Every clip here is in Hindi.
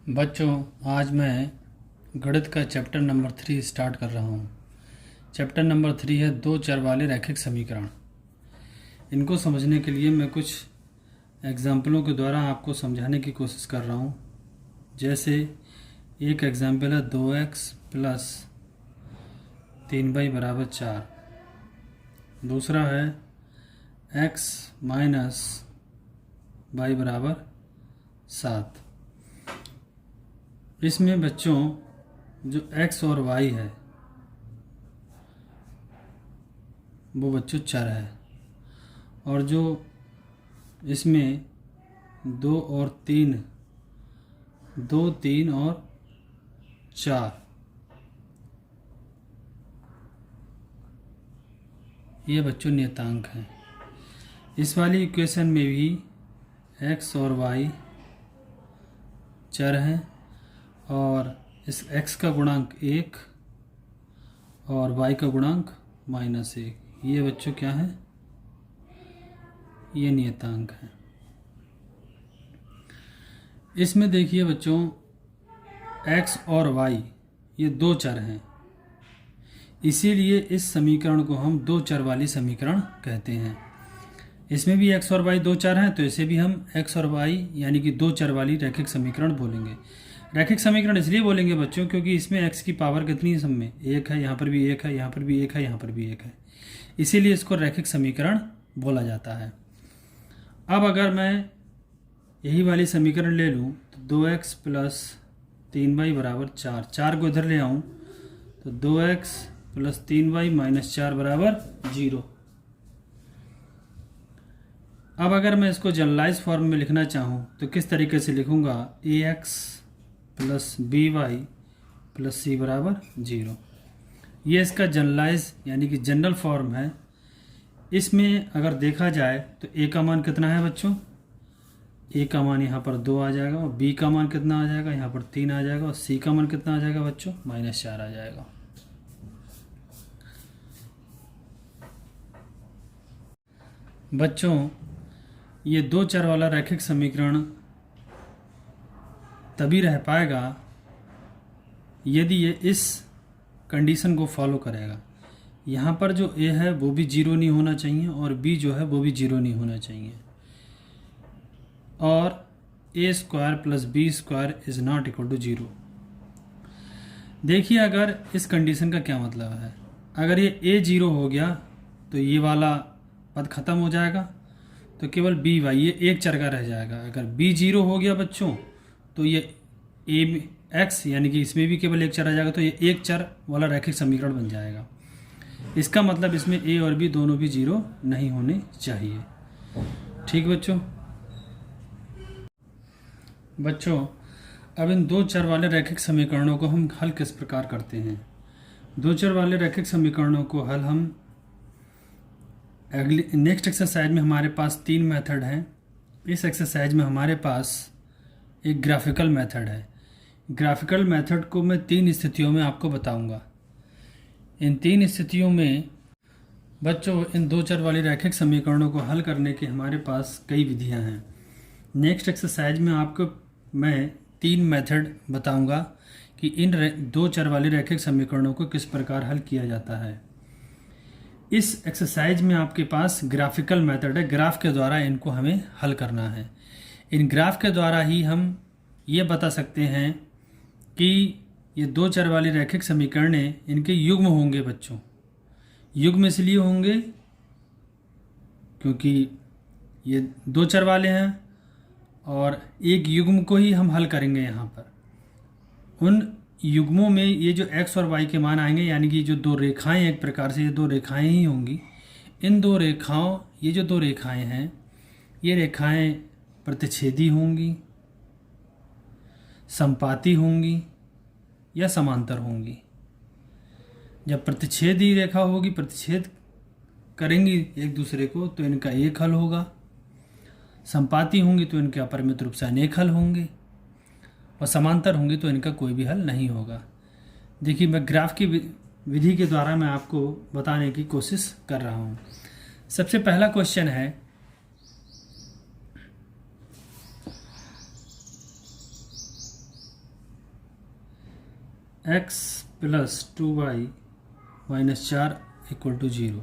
बच्चों, आज मैं गणित का चैप्टर नंबर 3 स्टार्ट कर रहा हूँ। चैप्टर नंबर 3 है दो चर वाले रैखिक समीकरण। इनको समझने के लिए मैं कुछ एग्जाम्पलों के द्वारा आपको समझाने की कोशिश कर रहा हूँ। जैसे एक एग्जाम्पल है 2x प्लस 3y बराबर 4। दूसरा है x माइनस y बराबर 7। इसमें बच्चों जो x और y है वो बच्चों चर है, और जो इसमें 2 और 3 और 4 ये बच्चों नियतांक हैं। इस वाली इक्वेशन में भी x और y चर हैं, और इस x का गुणांक 1 और y का गुणांक -1, ये बच्चों क्या है, ये नियतांक है। इसमें देखिए बच्चों x और y ये दो चर हैं, इसीलिए इस समीकरण को हम दो चर वाली समीकरण कहते हैं। इसमें भी x और y दो चर हैं, तो इसे भी हम x और y यानी कि दो चर वाली रैखिक समीकरण बोलेंगे। रैखिक समीकरण इसलिए बोलेंगे बच्चों क्योंकि इसमें x की पावर कितनी है, सब में 1 है, यहाँ पर भी 1 है, यहाँ पर भी 1 है, यहाँ पर भी 1 है, इसीलिए इसको रैखिक समीकरण बोला जाता है। अब अगर मैं यही वाली समीकरण ले लूँ तो 2x प्लस 3y बराबर 4 को इधर ले आऊँ तो 2x प्लस 3y माइनस 4 बराबर 0। अब अगर मैं इसको जनरलाइज फॉर्म में लिखना चाहूँ तो किस तरीके से लिखूँगा, ax plus by plus c बराबर 0। ये इसका जनरलाइज यानी कि जनरल फॉर्म है। इसमें अगर देखा जाए तो a का मान कितना है बच्चों, a का मान यहाँ पर 2 आ जाएगा, और b का मान कितना आ जाएगा, यहाँ पर 3 आ जाएगा, और c का मान कितना आ जाएगा बच्चों, -4 आ जाएगा। बच्चों, ये दो चर वाला रैखिक समीकरण तभी रह पाएगा यदि ये इस कंडीशन को फॉलो करेगा। यहाँ पर जो a है वो भी 0 नहीं होना चाहिए, और b जो है वो भी 0 नहीं होना चाहिए, और a² plus b² is not equal to 0। देखिए अगर इस कंडीशन का क्या मतलब है, अगर ये a 0 हो गया तो ये वाला पद खत्म हो जाएगा, तो केवल by ये एक चर का रह जाएगा। अगर b 0 हो गया बच्चों तो ये x यानी कि इसमें भी केवल एक चर आ जाएगा, तो ये एक चर वाला रैखिक समीकरण बन जाएगा। इसका मतलब इसमें a और b दोनों भी 0 नहीं होने चाहिए। ठीक बच्चों, अब इन दो चर वाले रैखिक समीकरणों को हम हल किस प्रकार करते हैं। दो चर वाले रैखिक समीकरणों को हल हम अगली नेक्स्ट एक्सरसाइज में हमारे पास 3 मेथड हैं। इस एक्सरसाइज में हमारे पास एक ग्राफिकल मेथड है। ग्राफिकल मेथड को मैं 3 स्थितियों में आपको बताऊंगा। इन 3 स्थितियों में बच्चों इन दो चर वाली रैखिक समीकरणों को हल करने के हमारे पास कई विधियां हैं। नेक्स्ट एक्सरसाइज में आपको मैं 3 मेथड बताऊंगा कि इन दो चर वाले रैखिक समीकरणों को किस प्रकार हल किया जाता है। इस एक्सरसाइज में आपके पास ग्राफिकल मेथड है, ग्राफ के द्वारा इनको हमें हल करना है। इन ग्राफ के द्वारा ही हम ये बता सकते हैं कि ये दो चर वाली रैखिक समीकरणें इनके युग्म होंगे बच्चों। युग्म इसलिए होंगे क्योंकि ये दो चर वाले हैं, और एक युग्म को ही हम हल करेंगे। यहाँ पर उन युग्मों में ये जो x और y के मान आएंगे, यानी कि जो दो रेखाएं, एक प्रकार से ये दो रेखाएं ही होंगी। इन दो रेखाओं, ये जो दो रेखाएं हैं, ये रेखाएं प्रतिच्छेदी होंगी, संपाती होंगी या समांतर होंगी। जब प्रतिच्छेदी रेखा होगी, प्रतिच्छेद करेंगी एक दूसरे को, तो इनका एक हल होगा। संपाती होंगी तो इनके अपरिमित रूप से अनेक हल होंगे, और समांतर होंगी तो इनका कोई भी हल नहीं होगा। देखिए मैं ग्राफ की विधि के द्वारा मैं आपको बताने की कोशिश कर रहा हूँ। सबसे पहला क्वेश्चन है, x plus 2y minus 4 equal to 0,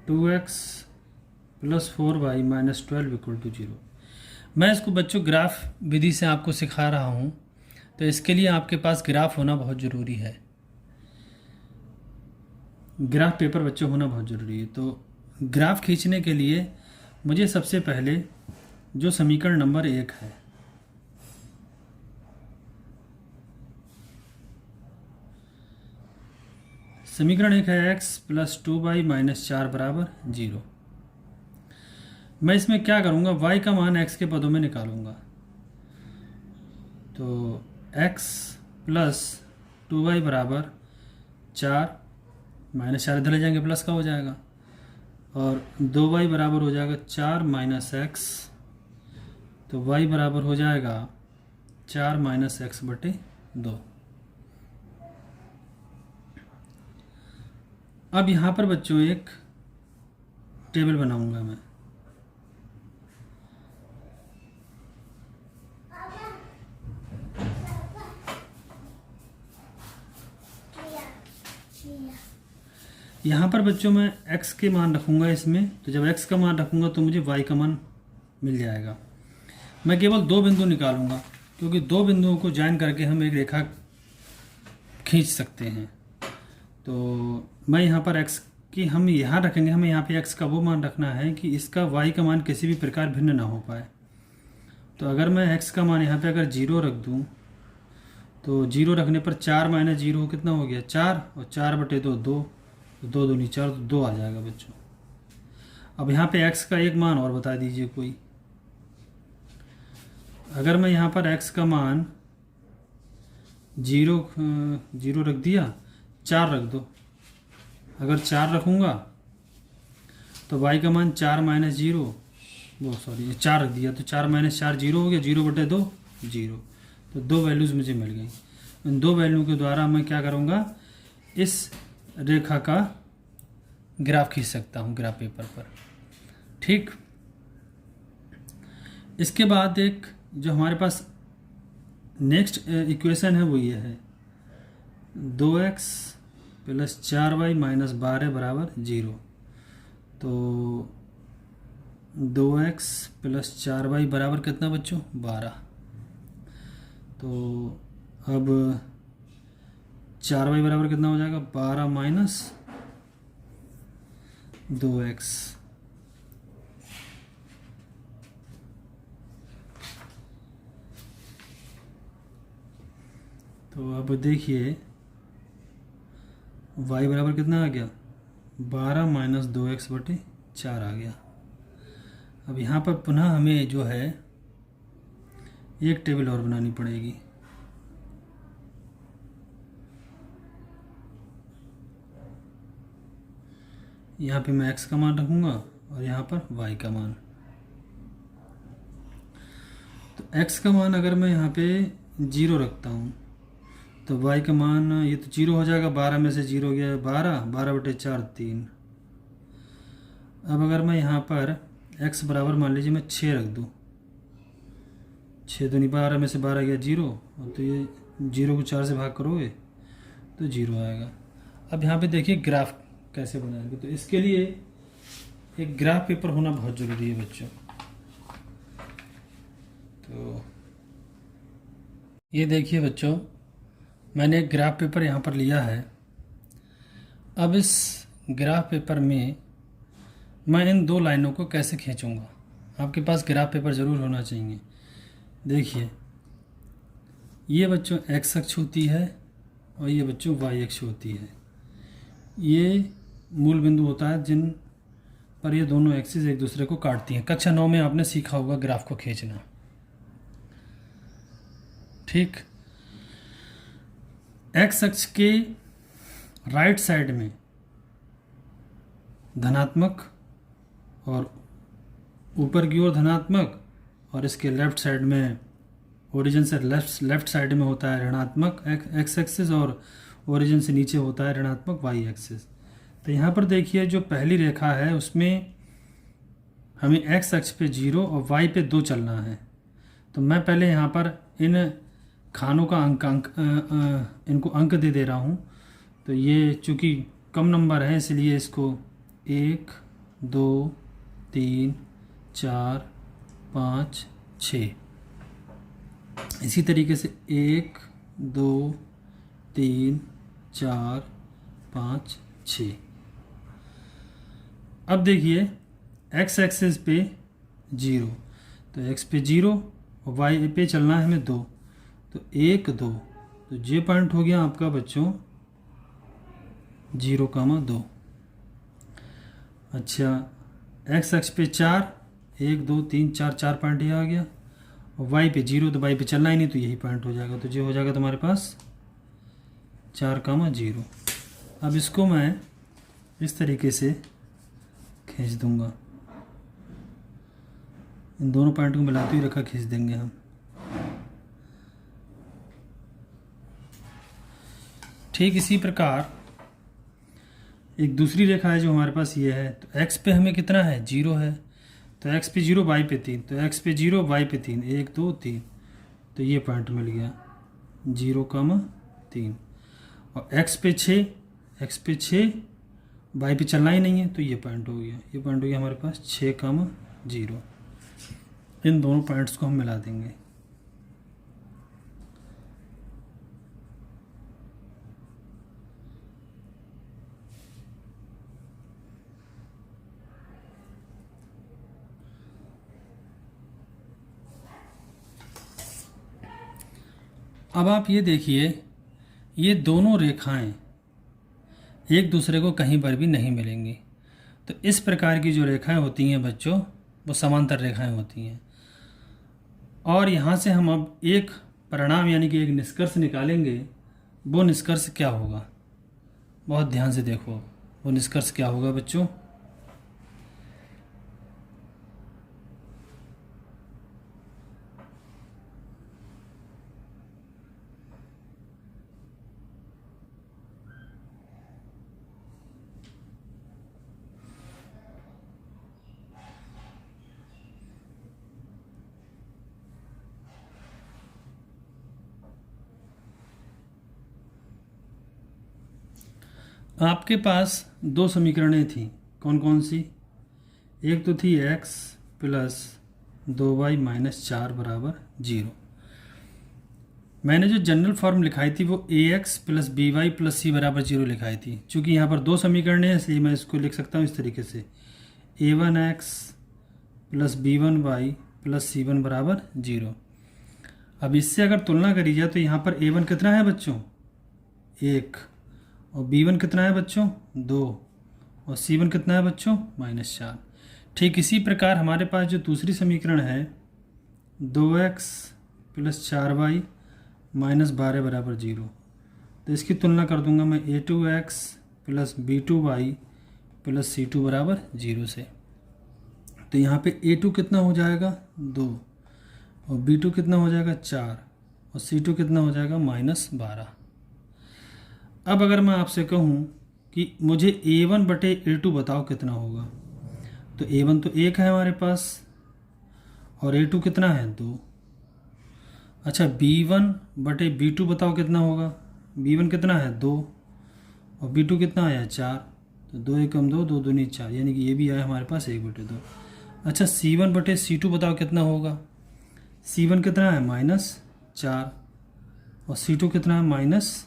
2x plus 4y minus 12 equal to 0। मैं इसको बच्चों ग्राफ विधि से आपको सिखा रहा हूँ, तो इसके लिए आपके पास ग्राफ होना बहुत ज़रूरी है। ग्राफ पेपर बच्चों होना बहुत ज़रूरी है। तो ग्राफ खींचने के लिए मुझे सबसे पहले जो समीकरण नंबर 1 है, समीकरण 1 है x प्लस 2y माइनस 4 बराबर 0। मैं इसमें क्या करूँगा, y का मान x के पदों में निकालूंगा। तो x प्लस 2y बराबर 4 माइनस 4 इधर ले जाएंगे प्लस का हो जाएगा, और 2y बराबर हो जाएगा 4 माइनस x, तो y बराबर हो जाएगा 4 माइनस एक्स बटे 2। अब यहाँ पर बच्चों एक टेबल बनाऊंगा मैं। यहाँ पर बच्चों मैं x के मान रखूँगा इसमें, तो जब x का मान रखूँगा तो मुझे y का मान मिल जाएगा। मैं केवल 2 बिंदु निकालूंगा, क्योंकि 2 बिंदुओं को ज्वाइन करके हम एक रेखा खींच सकते हैं। तो मैं यहाँ पर x की हम यहाँ रखेंगे, हमें यहाँ पे x का वो मान रखना है कि इसका y का मान किसी भी प्रकार भिन्न ना हो पाए। तो अगर मैं x का मान यहाँ पे अगर 0 रख दूँ, तो 0 रखने पर 4 माइनस 0 कितना हो गया 4, और 4 बटे 2 2, 2 दूनी 4, तो 2 आ जाएगा बच्चों। अब यहाँ पे x का एक मान और बता दीजिए कोई। अगर मैं यहाँ पर x का मान 0 रख दिया, 4 रख दो। अगर 4 रखूँगा तो y का मान 4 माइनस 0, वो सॉरी 4 रख दिया, तो 4 माइनस 4 0 हो गया, 0 बटे 2 0। तो 2 वैल्यूज़ मुझे मिल गई। इन 2 वैल्यू के द्वारा मैं क्या करूँगा, इस रेखा का ग्राफ खींच सकता हूँ ग्राफ पेपर पर। ठीक, इसके बाद एक जो हमारे पास नेक्स्ट इक्वेशन है वो ये है 2x प्लस 4y माइनस 12 बराबर 0। तो 2x प्लस 4y बराबर कितना बच्चों 12। तो अब 4y बराबर कितना हो जाएगा 12 माइनस 2x। तो अब देखिए y बराबर कितना आ गया 12 माइनस 2x बटे 4 आ गया। अब यहाँ पर पुनः हमें जो है एक टेबल और बनानी पड़ेगी। यहाँ पे मैं x का मान रखूँगा और यहाँ पर y का मान। तो x का मान अगर मैं यहाँ पे 0 रखता हूँ तो y का मान ये तो 0 हो जाएगा, 12 में से 0 गया 12, 12 बटे 4 3। अब अगर मैं यहाँ पर x बराबर मान लीजिए मैं 6 रख दूँ, 6 दूनी 12 में से 12 गया 0, और तो ये 0 को 4 से भाग करोगे तो 0 आएगा। अब यहाँ पे देखिए ग्राफ कैसे बनाएंगे, तो इसके लिए एक ग्राफ पेपर होना बहुत ज़रूरी है बच्चों। तो ये देखिए बच्चों, मैंने एक ग्राफ पेपर यहाँ पर लिया है। अब इस ग्राफ पेपर में मैं इन 2 लाइनों को कैसे खींचूँगा। आपके पास ग्राफ पेपर ज़रूर होना चाहिए। देखिए ये बच्चों x अक्ष होती है और ये बच्चों y अक्ष होती है। ये मूल बिंदु होता है जिन पर ये दोनों एक्सिस एक दूसरे को काटती हैं। कक्षा 9 में आपने सीखा होगा ग्राफ को खींचना। ठीक, एक्स अक्ष के राइट साइड में धनात्मक और ऊपर की ओर धनात्मक, और इसके लेफ्ट साइड में ओरिजिन से लेफ्ट साइड में होता है ऋणात्मक एक्स एक्सिस, और ओरिजिन से नीचे होता है ऋणात्मक वाई एक्सिस। तो यहाँ पर देखिए जो पहली रेखा है उसमें हमें एक्स अक्ष पे 0 और वाई पे 2 चलना है। तो मैं पहले यहाँ पर इन खानों का इनको अंक दे रहा हूँ। तो ये चूँकि कम नंबर है इसलिए इसको 1 2 3 4 5 6, इसी तरीके से 1 2 3 4 5 6। अब देखिए एक्स एक्सिस पे 0, तो एक्स पे 0 और वाई पे चलना है हमें 2, तो 1 2, तो ये पॉइंट हो गया आपका बच्चों 0,2। अच्छा, एक्स एक्स पे 4, 1 2 3 4, 4 पॉइंट ये आ गया, और वाई पे 0, तो वाई पे चलना ही नहीं, तो यही पॉइंट हो जाएगा। तो ये हो जाएगा तुम्हारे पास 4,0। अब इसको मैं इस तरीके से खींच दूंगा, इन दोनों पॉइंट को मिलाते हुए रखा खींच देंगे हम। ठीक इसी प्रकार एक दूसरी रेखा है जो हमारे पास ये है। तो x पे हमें कितना है 0 है, तो x पे 0 y पे 3, तो x पे 0 y पे 3, 1 2 3, तो ये पॉइंट मिल गया 0,3। और x पे 6 y पे चलना ही नहीं है, तो ये पॉइंट हो गया, ये पॉइंट हो गया हमारे पास 6,0। इन दोनों पॉइंट्स को हम मिला देंगे। अब आप ये देखिए, ये दोनों रेखाएं एक दूसरे को कहीं पर भी नहीं मिलेंगी। तो इस प्रकार की जो रेखाएं होती हैं बच्चों, वो समांतर रेखाएं होती हैं। और यहाँ से हम अब एक परिणाम यानी कि एक निष्कर्ष निकालेंगे। वो निष्कर्ष क्या होगा, बहुत ध्यान से देखो, वो निष्कर्ष क्या होगा बच्चों। आपके पास दो समीकरणें थी, कौन कौन सी। एक तो थी x प्लस 2y माइनस 4 बराबर 0। मैंने जो जनरल फॉर्म लिखाई थी वो ax plus by plus c बराबर 0 लिखाई थी। चूँकि यहाँ पर दो समीकरण हैं इसलिए मैं इसको लिख सकता हूँ इस तरीके से, a1x plus b1y plus c1 बराबर 0। अब इससे अगर तुलना करी जाए तो यहाँ पर a1 कितना है बच्चों 1, और b1 कितना है बच्चों 2, और c1 कितना है बच्चों -4। ठीक इसी प्रकार हमारे पास जो दूसरी समीकरण है 2x प्लस 4y माइनस 12 बराबर 0, तो इसकी तुलना कर दूंगा मैं a2x plus b2y plus c2 बराबर 0 से। तो यहाँ पे a2 कितना हो जाएगा 2, और b2 कितना हो जाएगा 4, और c2 कितना हो जाएगा -12। अब अगर मैं आपसे कहूँ कि मुझे a1 बटे a2 बताओ कितना होगा, तो a1 तो 1 है हमारे पास, और a2 कितना है 2। अच्छा, b1 बटे b2 बताओ कितना होगा, b1 कितना है 2, और b2 कितना आया 4, तो 2 एकम 2, 2 दूनी 4, यानी कि ये भी आया हमारे पास 1 बटे 2। अच्छा, c1 बटे c2 बताओ कितना होगा, c1 कितना है -4, और c2 कितना है -12।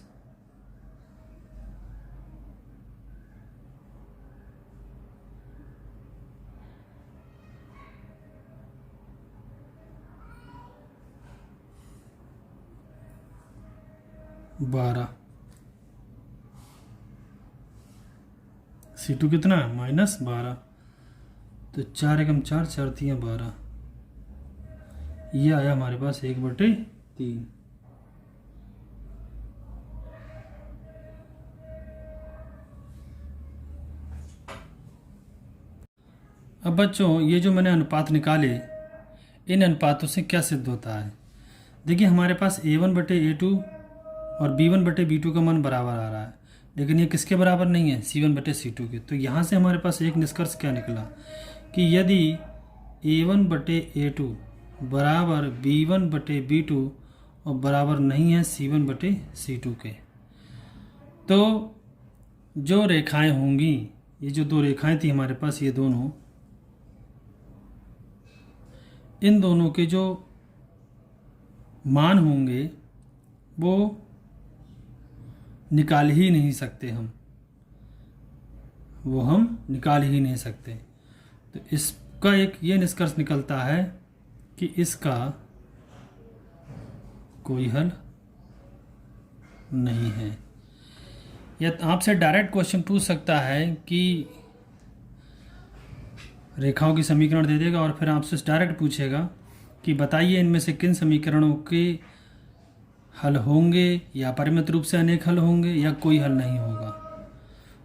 c2 कितना है -12, तो 4 एकम 4, 4 3 12, ये आया हमारे पास 1 बटे 3। अब बच्चों ये जो मैंने अनुपात निकाले, इन अनुपातों से क्या सिद्ध होता है। देखिए हमारे पास a1 बटे a2 और b1 बटे b2 का मान बराबर आ रहा है, लेकिन ये किसके बराबर नहीं है, c1 बटे c2 के। तो यहाँ से हमारे पास एक निष्कर्ष क्या निकला कि यदि a1 बटे a2 बराबर b1 बटे b2 और बराबर नहीं है C1/C2 के। तो जो रेखाएं होंगी, ये जो दो रेखाएं थी हमारे पास, ये दोनों, इन दोनों के जो मान होंगे वो निकाल ही नहीं सकते हम, वो हम निकाल ही नहीं सकते। तो इसका एक ये निष्कर्ष निकलता है कि इसका कोई हल नहीं है। या आपसे डायरेक्ट क्वेश्चन पूछ सकता है कि रेखाओं की समीकरण दे देगा और फिर आपसे डायरेक्ट पूछेगा कि बताइए इनमें से किन समीकरणों के हल होंगे, या परिमित रूप से अनेक हल होंगे, या कोई हल नहीं होगा।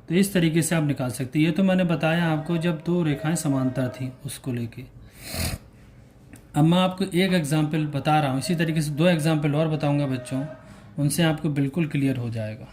तो इस तरीके से आप निकाल सकते हैं। ये तो मैंने बताया आपको जब दो रेखाएं समांतर थी उसको लेके। अब मैं आपको एक एग्जाम्पल बता रहा हूँ, इसी तरीके से 2 एग्जाम्पल और बताऊँगा बच्चों, उनसे आपको बिल्कुल क्लियर हो जाएगा।